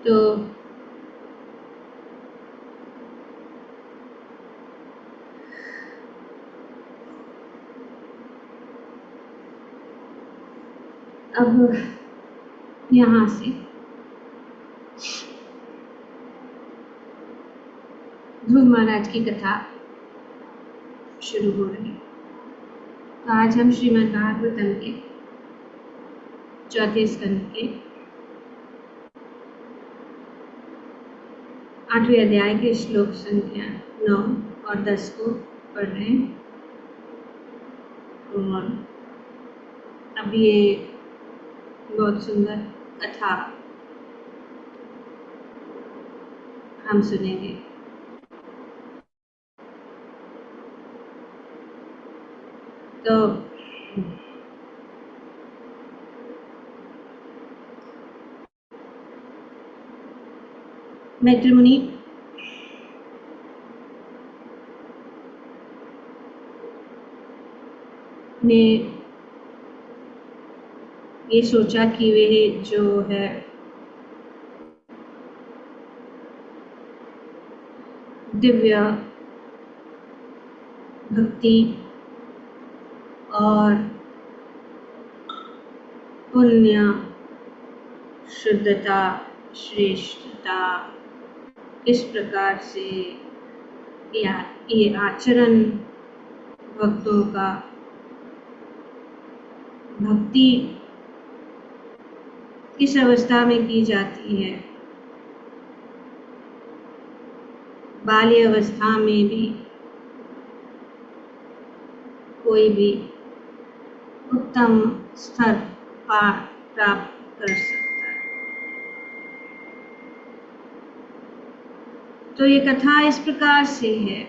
तो अब यहाँ से ध्रुव महाराज की कथा शुरू हो रही है। तो आज हम श्रीमद् भागवतम के चौथे स्कंद के 8वें अध्याय के श्लोक संख्या 9 और 10 को पढ़ रहे हैं। और अब ये बहुत सुंदर कथा हम सुनेंगे। तो मैत्री मुनि ने ये सोचा कि वे जो है दिव्य भक्ति और पुण्य, शुद्धता, श्रेष्ठता किस प्रकार से ये आचरण भक्तों का भक्ति किस अवस्था में की जाती है, बाल्य अवस्था में भी कोई भी उत्तम स्तर प्राप्त कर सकता है। तो ये कथा इस प्रकार से है,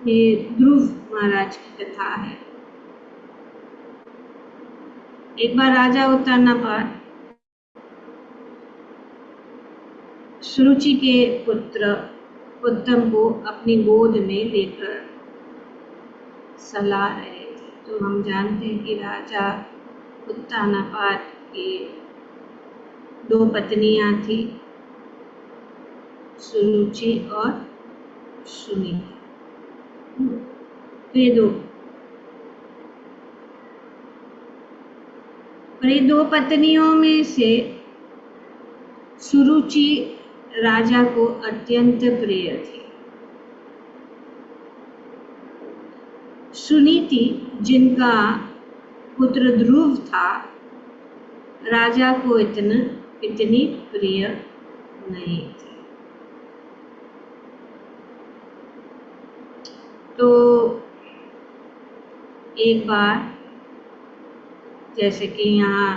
ये ध्रुव महाराज की कथा है। एक बार राजा उत्तानापाद सुरुचि के पुत्र उत्तम को अपनी गोद में लेकर सला रहे थे। तो हम जानते हैं कि राजा उत्तानापाद की 2 पत्नियां थी, सुरुचि और सुनीति। ये 2 पत्नियों में से सुरुचि राजा को अत्यंत प्रिय थी। सुनीति, जिनका पुत्र ध्रुव था, राजा को इतनी प्रिय नहीं थी। तो एक बार, जैसे कि यहाँ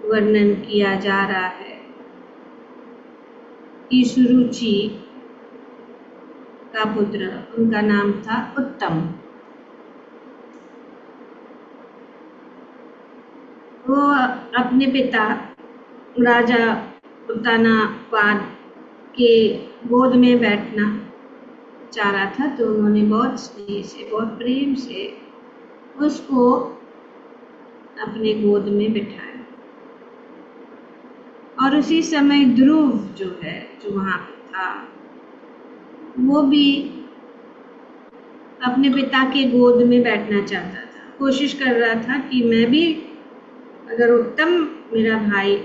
वर्णन किया जा रहा है कि सुरुचि का पुत्र, उनका नाम था उत्तम, वो अपने पिता राजा उत्तानापाद के गोद में बैठना चाह रहा था। तो उन्होंने बहुत स्नेह से, बहुत प्रेम से उसको अपने गोद में बिठाया। और उसी समय ध्रुव जो है, जो वहाँ पे था, वो भी अपने पिता के गोद में बैठना चाहता था। कोशिश कर रहा था कि मैं भी, अगर उत्तम मेरा भाई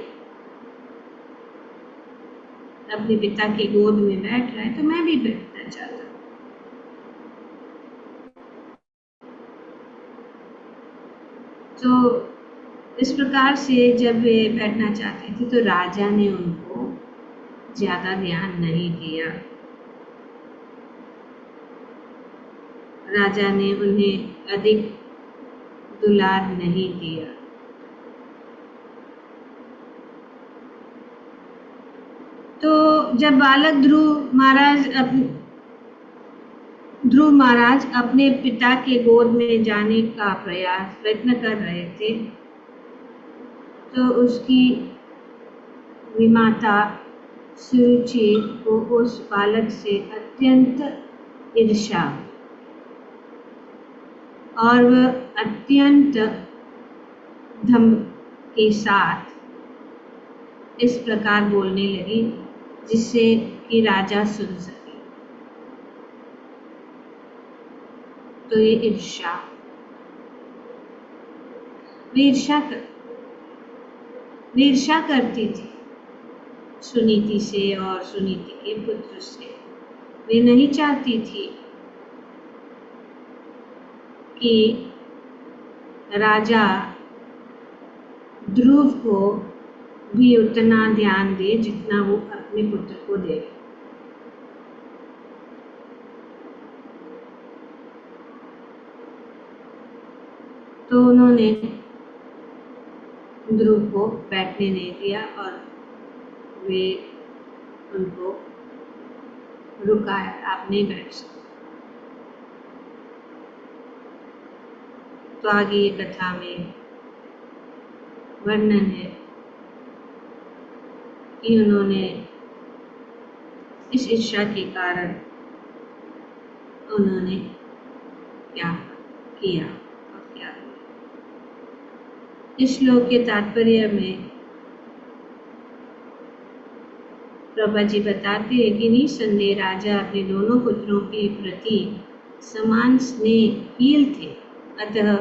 अपने पिता के गोद में बैठ रहा है तो मैं भी बैठना चाहता हूँ। तो इस प्रकार से जब वे बैठना चाहते थे तो राजा ने उनको ज्यादा ध्यान नहीं दिया। राजा ने उन्हें अधिक दुलार नहीं दिया। तो जब बालक ध्रुव महाराज अपने पिता के गोद में जाने का प्रयत्न कर रहे थे, तो उसकी विमाता सुरुचि को उस बालक से अत्यंत ईर्ष्या और वह अत्यंत धम के साथ इस प्रकार बोलने लगी जिससे कि राजा सुन सके। तो ये ईर्ष्या, ईर्ष्या करती थी सुनीति से और सुनीति के पुत्र से। वे नहीं चाहती थी कि राजा ध्रुव को भी उतना ध्यान दे जितना वो अपने पुत्र को दे। तो उन्होंने ध्रुव को बैठने नहीं दिया और वे उनको रुकाया, आप नहीं बैठ सकते। तो आगे ये कथा में वर्णन है कि उन्होंने इस ईर्ष्या के कारण उन्होंने क्या किया और क्या किया। इस श्लोक के तात्पर्य में प्रभा जी बताते हैं कि निसंदेह राजा अपने दोनों पुत्रों के प्रति समान स्नेहशील थे, अतः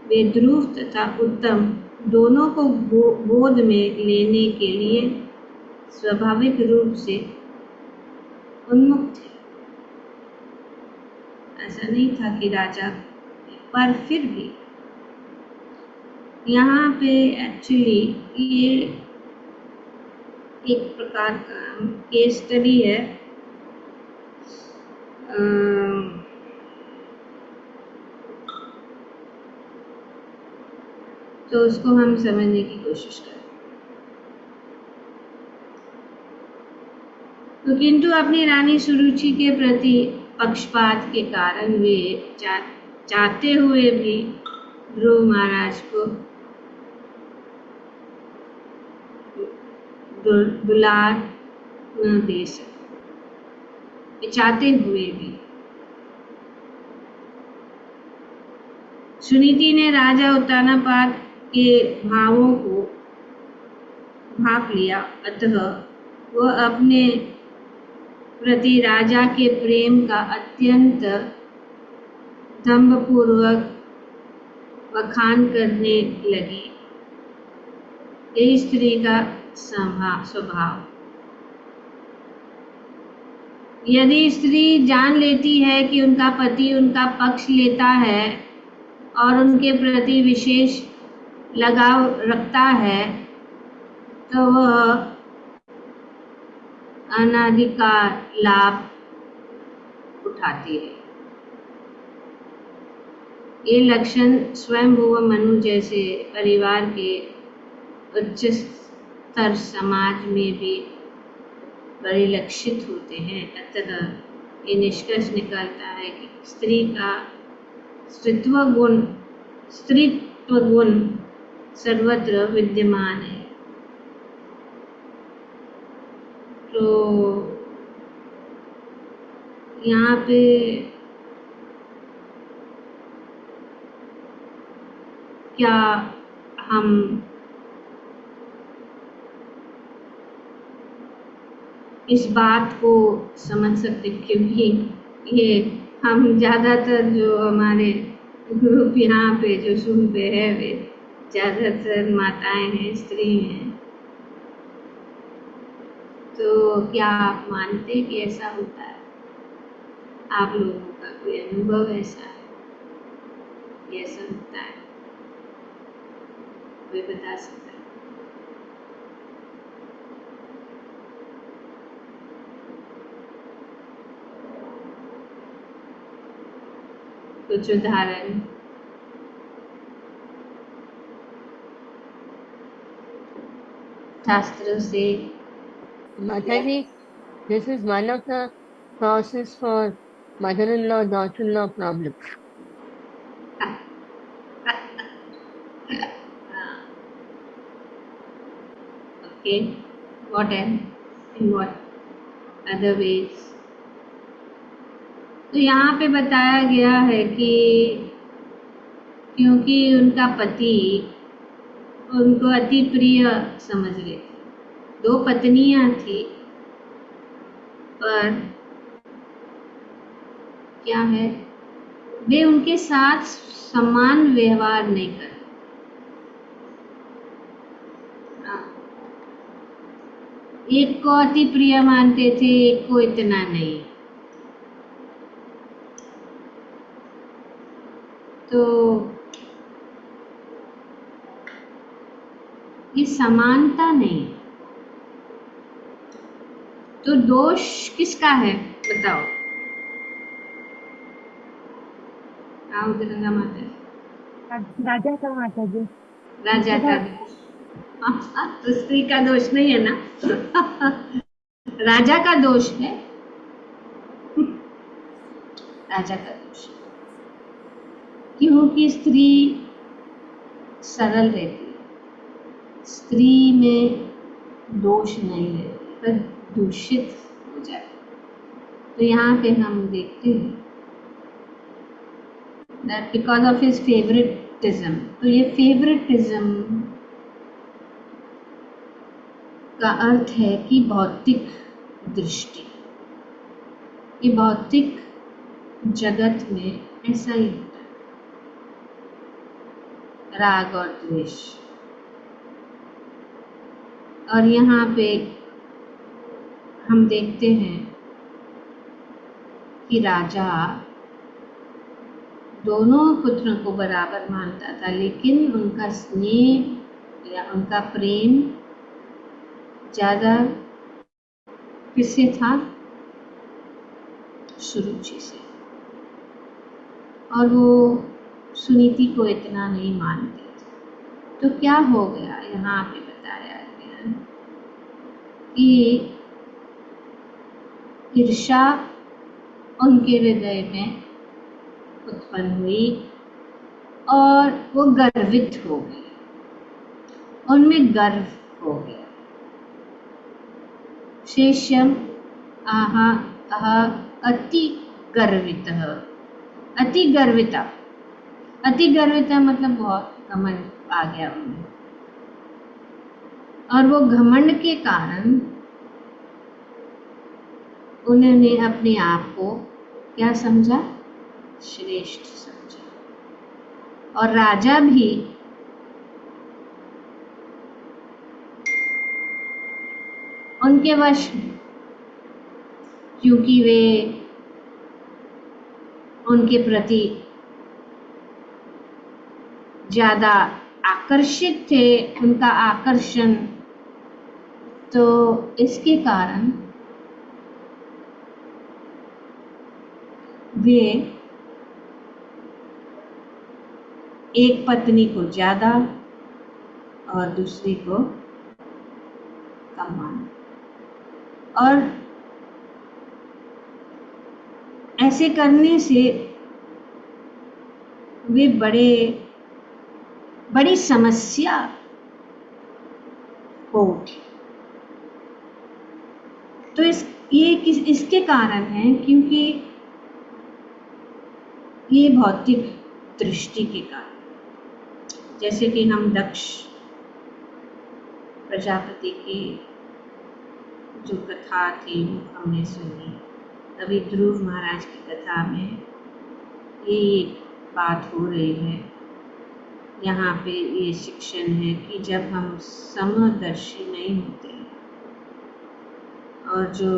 वे ध्रुव तथा उत्तम दोनों को गोद में लेने के लिए स्वाभाविक रूप से उन्मुख थे। ऐसा नहीं था कि राजा, पर फिर भी यहाँ पे एक्चुअली ये एक प्रकार का केस स्टडी है। तो उसको हम समझने की कोशिश करें। तो किंतु अपनी रानी सुरुचि के प्रति पक्षपात के कारण वे चाहते हुए भी ध्रुव महाराज को दुलार न दे सके, चाहते हुए भी। सुनीति ने राजा उत्तानापाद के भावों को भाप लिया, अतः वह अपने प्रति राजा के प्रेम का अत्यंत दंभपूर्वक बखान करने लगी। यही स्त्री का स्वभाव। यदि स्त्री जान लेती है कि उनका पति उनका पक्ष लेता है और उनके प्रति विशेष लगाव रखता है, तो वह अनाधिकार लाभ उठाती है। ये लक्षण स्वयंभुव मनु जैसे परिवार के उच्च स्तर समाज में भी परिलक्षित होते हैं। अतः ये निष्कर्ष निकलता है कि स्त्री का स्त्रीत्व गुण सर्वत्र विद्यमान है। तो यहाँ पे क्या हम इस बात को समझ सकते, क्योंकि ये हम ज़्यादातर जो हमारे ग्रुप यहाँ पे जो सुनते हैं वे ज़्यादातर माताएं हैं, स्त्री हैं। तो क्या आप मानते हैं कि ऐसा होता है? आप लोगों का कोई अनुभव ऐसा है कि ऐसा होता है? कोई बता सकता है? कुछ उदाहरण? शास्त्रों से? Mataji, this is one of the causes for mother-in-law, daughter-in-law problems. Okay, what else? In what other ways? तो यहाँ पे बताया गया है कि क्योंकि उनका पति उनको अति प्रिय समझ रहे थे, दो पत्नियां थी, पर क्या है, वे उनके साथ समान व्यवहार नहीं कर। एक को अति प्रिय मानते थे, एक को इतना नहीं। तो ये समानता नहीं। तो दोष किसका है बताओ? आओ गंगा माता। राजा का माता जी। राजा का दोष। तो स्त्री का दोष नहीं है ना। राजा का दोष है, राजा का दोष है। क्योंकि स्त्री सरल रहती है, स्त्री में दोष नहीं रहती, पर दूषित हो जाए। तो यहाँ पे हम देखते हैं that because of his favoritism, तो ये favoritism का अर्थ है कि भौतिक दृष्टि। ये भौतिक जगत में ऐसा ही होता है, राग और द्वेष। और यहाँ पे हम देखते हैं कि राजा दोनों पुत्रों को बराबर मानता था, लेकिन उनका स्नेह या उनका प्रेम ज़्यादा किससे था? सुरुचि से। और वो सुनीति को इतना नहीं मानते थे। तो क्या हो गया, यहाँ पे बताया गया कि ईर्ष्या उनके हृदय में उत्पन्न हुई और वो गर्वित हो गए, उनमें गर्व हो गया। शेषम आहा आहा अति गर्वितः। अति गर्विता, अति गर्विता मतलब बहुत घमंड आ गया उनमें। और वो घमंड के कारण उन्होंने अपने आप को क्या समझा? श्रेष्ठ समझा। और राजा भी उनके वश में, क्योंकि वे उनके प्रति ज्यादा आकर्षित थे, उनका आकर्षण, तो इसके कारण वे एक पत्नी को ज्यादा और दूसरी को कम माना। और ऐसे करने से वे बड़ी समस्या हो उठी। तो इसके कारण है क्योंकि ये भौतिक दृष्टि के कारण। जैसे कि हम दक्ष प्रजापति की जो कथा थी हमने सुनी, अभी ध्रुव महाराज की कथा में ये बात हो रही है। यहाँ पे ये शिक्षण है कि जब हम समदर्शी नहीं होते और जो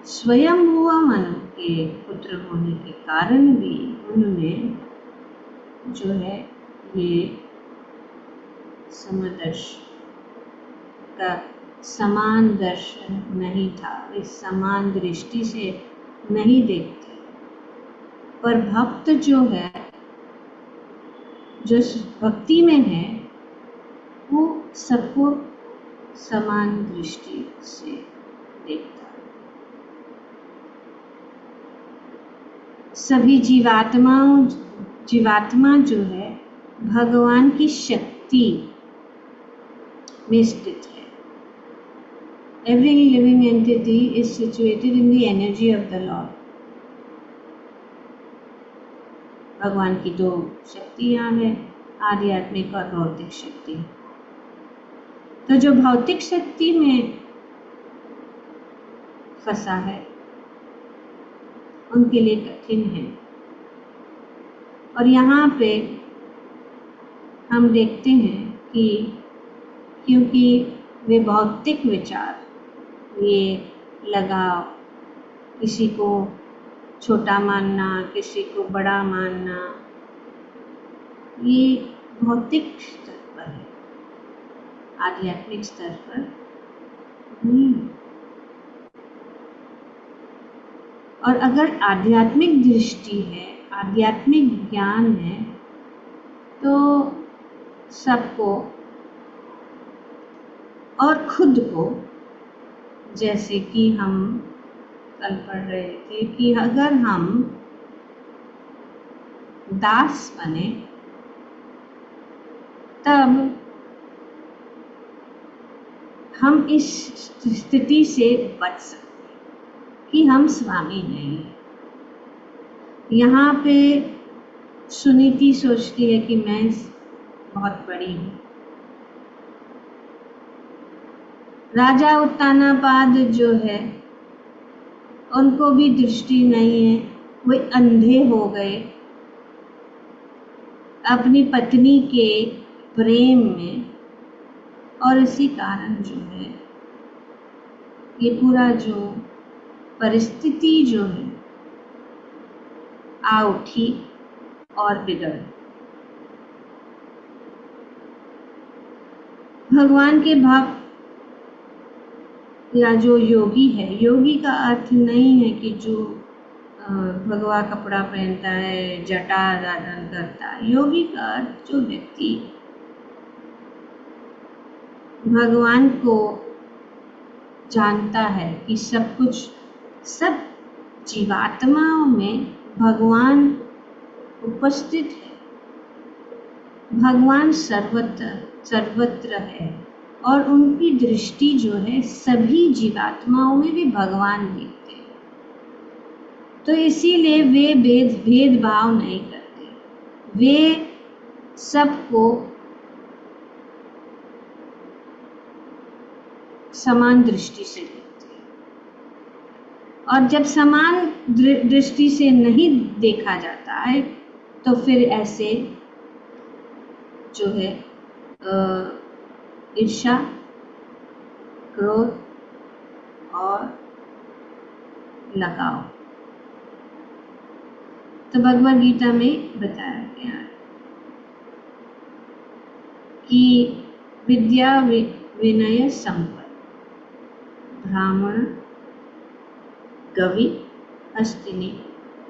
स्वयं हुआ मनु के पुत्र होने के कारण भी उन्होंने जो है ये समदर्श का समान दर्शन नहीं था, वे समान दृष्टि से नहीं देखते। पर भक्त जो है, जो भक्ति में है, वो सबको समान दृष्टि से देखता है। सभी जीवात्मा जो है भगवान की शक्ति में स्थित है। Every living entity is situated in the energy of the Lord. भगवान की दो शक्तियां हैं, आध्यात्मिक और भौतिक शक्ति। तो जो भौतिक शक्ति में फंसा है उनके लिए कठिन है। और यहाँ पे हम देखते हैं कि क्योंकि वे भौतिक विचार, ये लगाव, किसी को छोटा मानना, किसी को बड़ा मानना, ये भौतिक स्तर पर है, आध्यात्मिक स्तर पर नहीं। और अगर आध्यात्मिक दृष्टि है, आध्यात्मिक ज्ञान है, तो सबको और खुद को, जैसे कि हम कल पढ़ रहे थे कि अगर हम दास बने तब हम इस स्थिति से बच सकते कि हम स्वामी नहीं हैं। यहाँ पे सुनीति सोचती है कि मैं बहुत बड़ी हूँ। राजा उत्तानापाद जो है उनको भी दृष्टि नहीं है, वे अंधे हो गए अपनी पत्नी के प्रेम में, और इसी कारण जो है ये पूरा जो परिस्थिति जो है आ उठी और बिगड़। भगवान के भक्त या जो योगी है, योगी का अर्थ नहीं है कि जो भगवा कपड़ा पहनता है, जटा धारण करता है। योगी का अर्थ जो व्यक्ति भगवान को जानता है कि सब कुछ, सब जीवात्माओं में भगवान उपस्थित है, भगवान सर्वत्र है, और उनकी दृष्टि जो है सभी जीवात्माओं में भी भगवान देखते हैं। तो इसीलिए वे भेदभाव नहीं करते, वे सबको समान दृष्टि से देखते हैं। और जब समान दृष्टि से नहीं देखा जाता है तो फिर ऐसे जो है ईर्ष्या, क्रोध और लगाव। तो भगवद गीता में बताया गया है कि विद्या विनय संपन्न ब्राह्मण गवि हस्तिनी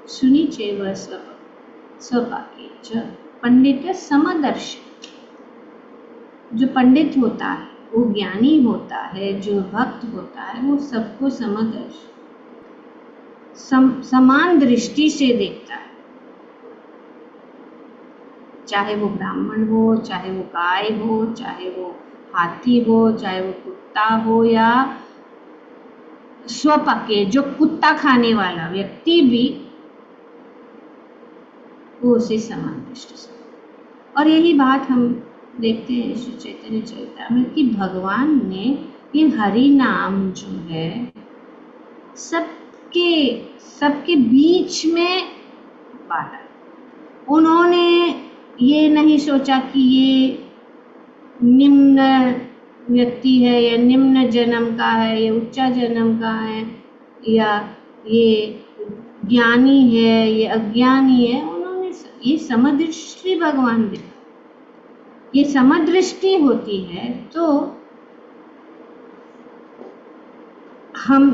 सुनी चैव स्वपाके च पंडित समदर्श। जो पंडित होता है वो ज्ञानी होता है, जो भक्त होता है वो सबको समदर्श, समान दृष्टि से देखता है, चाहे वो ब्राह्मण हो, चाहे वो गाय हो, चाहे वो हाथी हो, चाहे वो कुत्ता हो, या स्वपके जो कुत्ता खाने वाला व्यक्ति भी, वो उसे समान दृष्टि से। और यही बात हम देखते हैं श्री चैतन्य चरितामृत कि भगवान ने ये हरि नाम जो है सबके बीच में बांटा। उन्होंने ये नहीं सोचा कि ये निम्न व्यक्ति है या निम्न जन्म का है या उच्च जन्म का है, या ये ज्ञानी है ये अज्ञानी है। उन्होंने ये समदृष्टि भगवान देखा। ये समदृष्टि होती है तो हम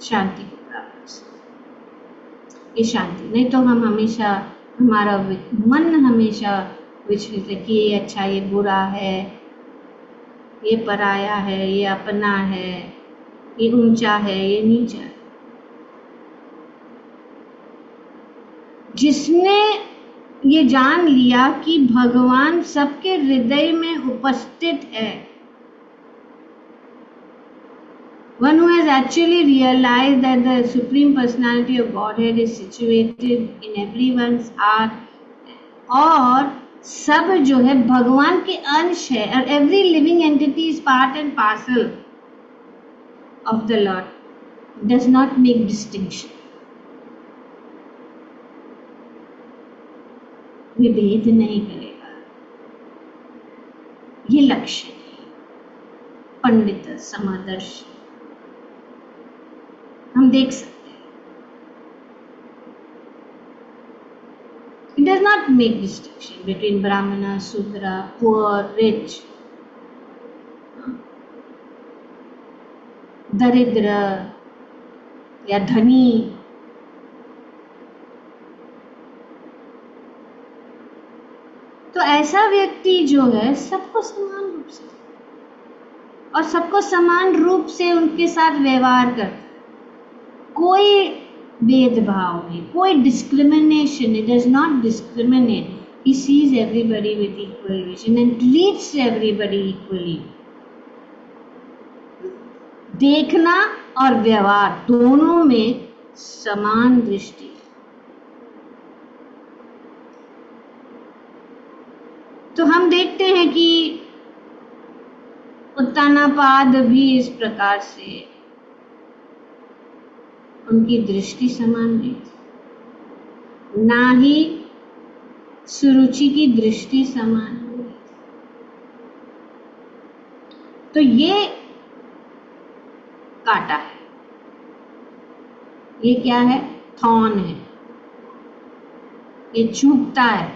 शांति को प्राप्त कर सकते। ये शांति नहीं तो हम हमेशा, हमारा मन हमेशा विचलित है कि ये अच्छा ये बुरा है, ये पराया है, ये अपना है, ये ऊंचा है, ये नीचा है। जिसने ये जान लिया कि भगवान सबके हृदय में उपस्थित है, one who has actually realized that the Supreme Personality of Godhead is situated in everyone's heart, और सब जो है भगवान के अंश है, और every living entity is part and parcel of the Lord, does not make distinction, विभेद नहीं करेगा। ये लक्ष्य है पंडित समदर्शी, हम देख सकते हैं। It does not make distinction between Brahmana, Sudra, poor, rich, दरिद्र या धनी। तो ऐसा व्यक्ति जो है सबको समान रूप से और सबको समान रूप से उनके साथ व्यवहार करता है, कोई भेदभाव नहीं, कोई discrimination, it does not discriminate, he sees everybody with equal vision and treats everybody equally। देखना और व्यवहार दोनों में समान दृष्टि। तो हम देखते हैं कि उत्तानापाद भी इस प्रकार से उनकी दृष्टि समान नहीं थी, ना ही सुरुचि की दृष्टि समान नहीं थी। तो ये कांटा है, ये क्या है? थॉर्न है, ये चुभता है,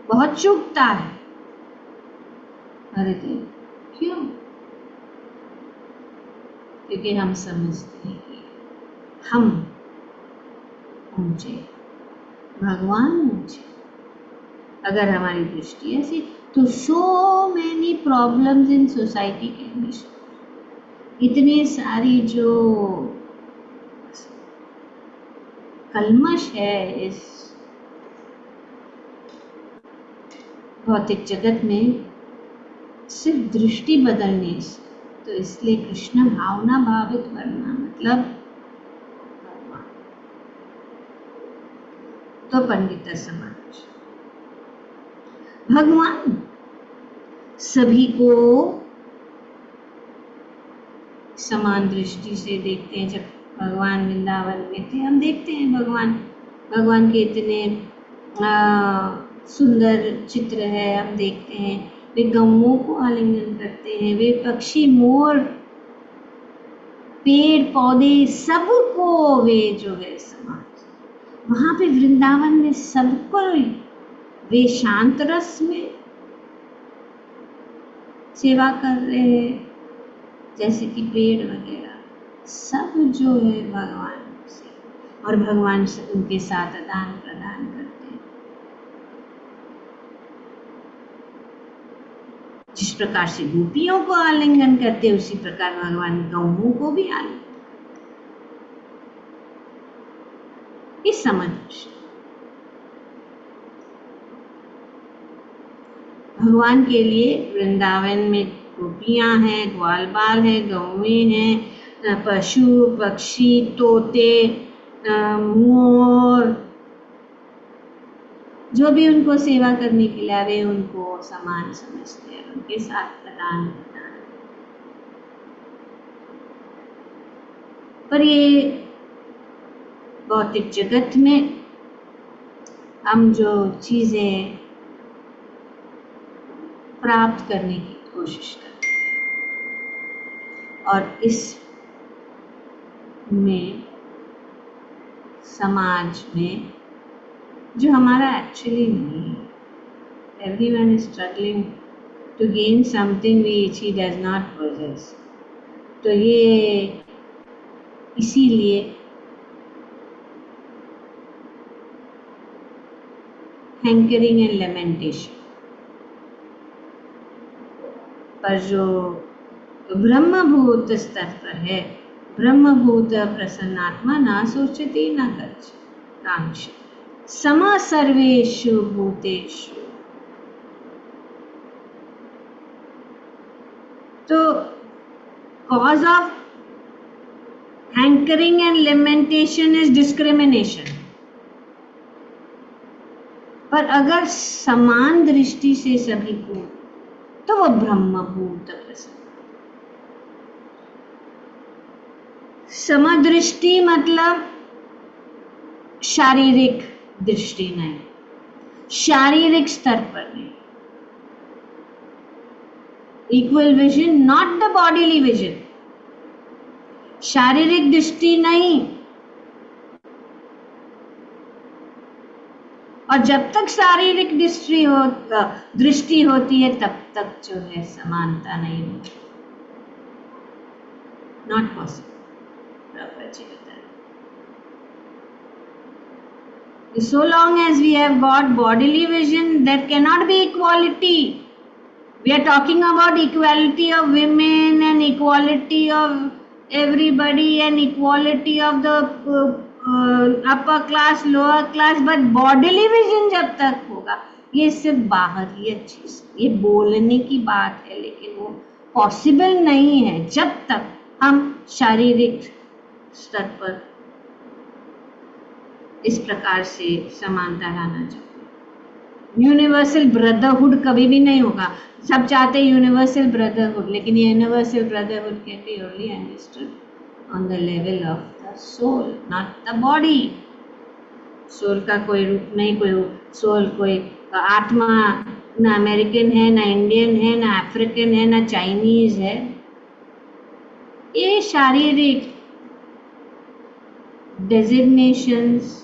बहुत चुभता है। अरे देव, क्यों? क्योंकि हम समझते हैं कि हम ऊंचे, भगवान ऊंचे। अगर हमारी दृष्टि ऐसी, तो so many problems in society can be solved. इतनी सारी जो कलमश है इस भौतिक जगत में, सिर्फ दृष्टि बदलने से। तो इसलिए कृष्ण भावना भावित करना मतलब भगवान। तो पंडित समाज भगवान सभी को समान दृष्टि से देखते हैं। जब भगवान वृंदावन में थे, हम देखते हैं भगवान के इतने सुंदर चित्र है, हम देखते हैं वे गौओं को आलिंगन करते हैं, वे पक्षी, मोर, पेड़ पौधे, सबको वे जो है समाज। वहां पे वृंदावन में सबको वे शांत रस में सेवा कर रहे हैं, जैसे कि पेड़ वगैरह सब जो है भगवान से, और भगवान से उनके साथ आदान प्रदान करते हैं। जिस प्रकार से गोपियों को आलिंगन करते हैं, उसी प्रकार भगवान गौओं को भी आलिंगन। इस समझ भगवान के लिए वृंदावन में गोपियां हैं, ग्वाल बाल है, गौएं हैं, पशु पक्षी, तोते, मोर, जो भी उनको सेवा करने के लिए वे उनको समान समझते हैं, उनके साथ प्रदान करना। पर ये भौतिक जगत में हम जो चीजें प्राप्त करने की कोशिश करते हैं, और इस में समाज में जो हमारा एक्चुअली नहीं है, everyone is struggling to gain something which he does not possess। तो ये इसीलिए हैंकरिंग एंड लेमेंटेशन। पर जो ब्रह्मभूत स्तर पर है, ब्रह्मभूत प्रसन्नात्मा ना सोचती न कर्च कांक्ष समा सर्वेषु भूतेषु। तो cause of hankering and lamentation is discrimination। पर अगर समान दृष्टि से सभी को, तो वो ब्रह्मभूत प्रसन्न। समदृष्टि मतलब शारीरिक दृष्टि नहीं, शारीरिक स्तर पर नहीं। Equal vision, not the bodily vision. शारीरिक दृष्टि नहीं। और जब तक शारीरिक दृष्टि होती है तब तक जो है समानता नहीं होती। Not possible. So long as we have got bodily vision, there cannot be equality. We are talking about equality of women and equality of everybody and equality of the upper class, lower class, but bodily vision जब तक होगा, ये सिर्फ बाहरी चीज, ये बोलने की बात है, लेकिन वो पॉसिबल नहीं है जब तक हम शारीरिक स्तर पर इस प्रकार से समानता लाना चाहते। यूनिवर्सल ब्रदरहुड कभी भी नहीं होगा। सब चाहते हैं यूनिवर्सल ब्रदरहुड, लेकिन ये universal brotherhood can be only understood on the level of the soul, not the body. Soul का कोई रूप नहीं, कोई सोल, कोई आत्मा ना अमेरिकन है, ना इंडियन है, ना अफ्रीकन है, ना चाइनीज है। ये शारीरिक डेजिग्नेशंस,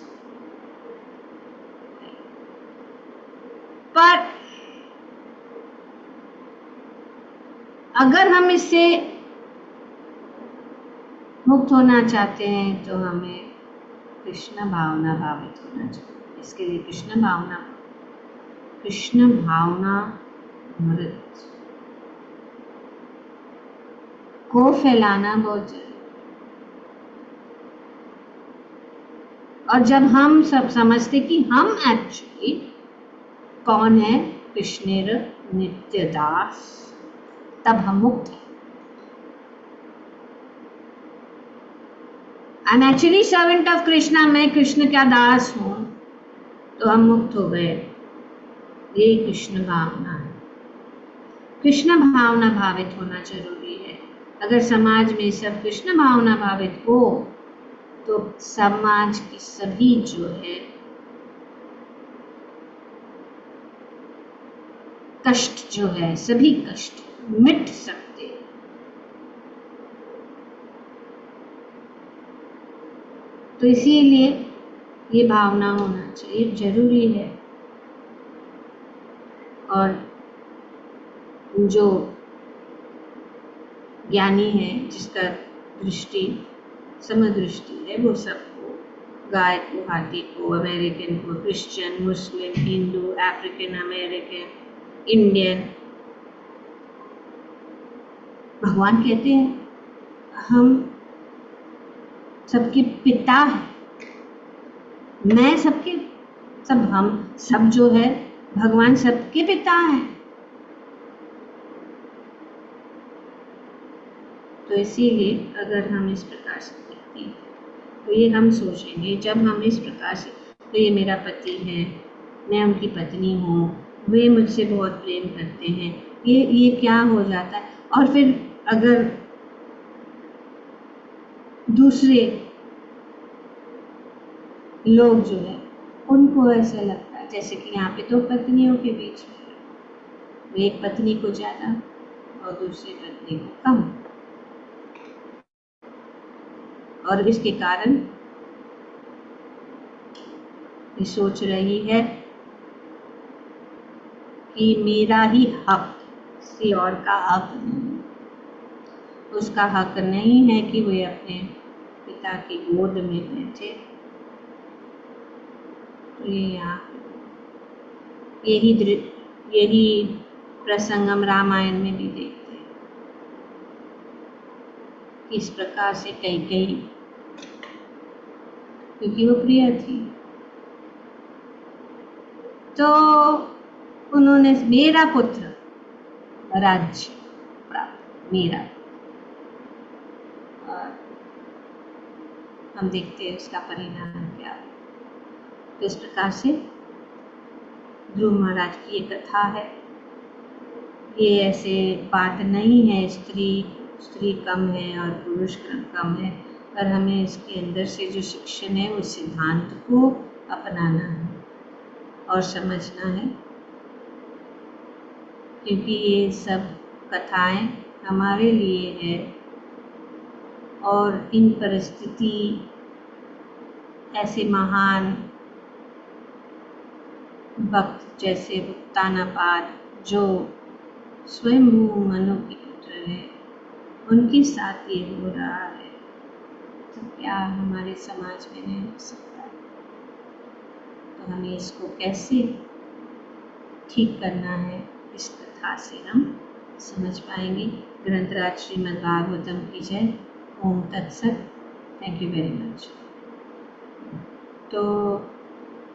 पर अगर हम इससे मुक्त होना चाहते हैं तो हमें कृष्ण भावना भावित होना चाहिए। इसके लिए कृष्ण भावना अमृत को फैलाना बहुत जरूरी। और जब हम सब समझते कि हम एक्चुअली कौन है, कृष्णेर नित्य दास, तब हम मुक्त हैं। I am actually servant of Krishna, मैं कृष्ण का दास हूं, तो हम मुक्त हो गए। ये कृष्ण भावना है। कृष्ण भावना भावित होना जरूरी है। अगर समाज में सब कृष्ण भावना भावित हो तो समाज की सभी जो है कष्ट जो है, सभी कष्ट मिट सकते हैं। तो इसीलिए ये भावना होना चाहिए, जरूरी है। और जो ज्ञानी है, जिसका दृष्टि समदृष्टि है, वो सबको, गाय को, हाथी को, अमेरिकन को, क्रिश्चियन, मुस्लिम, हिंदू, अफ्रीकन अमेरिकन, इंडियन, भगवान कहते हैं हम सबके पिता हैं। मैं सबके, सब, हम सब जो है, भगवान सबके पिता हैं। तो इसीलिए अगर हम इस प्रकार से देखते हैं तो ये हम सोचेंगे, जब हम इस प्रकार से, तो ये मेरा पति है, मैं उनकी पत्नी हूँ, वे मुझसे बहुत प्रेम करते हैं, ये क्या हो जाता है। और फिर अगर दूसरे लोग जो है, उनको ऐसा लगता है जैसे कि यहाँ पे दो पत्नियों के बीच में, एक पत्नी को ज़्यादा और दूसरी पत्नी को कम, और इसके कारण ये सोच रही है कि मेरा ही हक, किसी और का हक नहीं। उसका हक नहीं है कि वे अपने पिता की गोद में बैठे। तो ये यहाँ यही प्रसंग हम रामायण में भी देखते हैं। इस प्रकार से कैकेयी, क्योंकि वो प्रिय थी, तो उन्होंने मेरा पुत्र राज्य प्राप्त, मेरा, और हम देखते हैं उसका परिणाम क्या। तो इस प्रकार से ध्रुव महाराज की ये कथा है। ये ऐसे बात नहीं है स्त्री कम है और पुरुष कम है, पर हमें इसके अंदर से जो शिक्षण है उस सिद्धांत को अपनाना है और समझना है, क्योंकि ये सब कथाएं हमारे लिए है और इन परिस्थिति ऐसे महान भक्त जैसे उत्तानापाद जो स्वयं मनु के पुत्र है, उनके साथ ये हो रहा है, तो क्या हमारे समाज में नहीं हो सकता? तो हमें इसको कैसे ठीक करना है, इस कथा से हम समझ पाएंगे। ग्रंथराज श्रीमद् भागवतम की जय। ओम तत्सत। Thank you very much. तो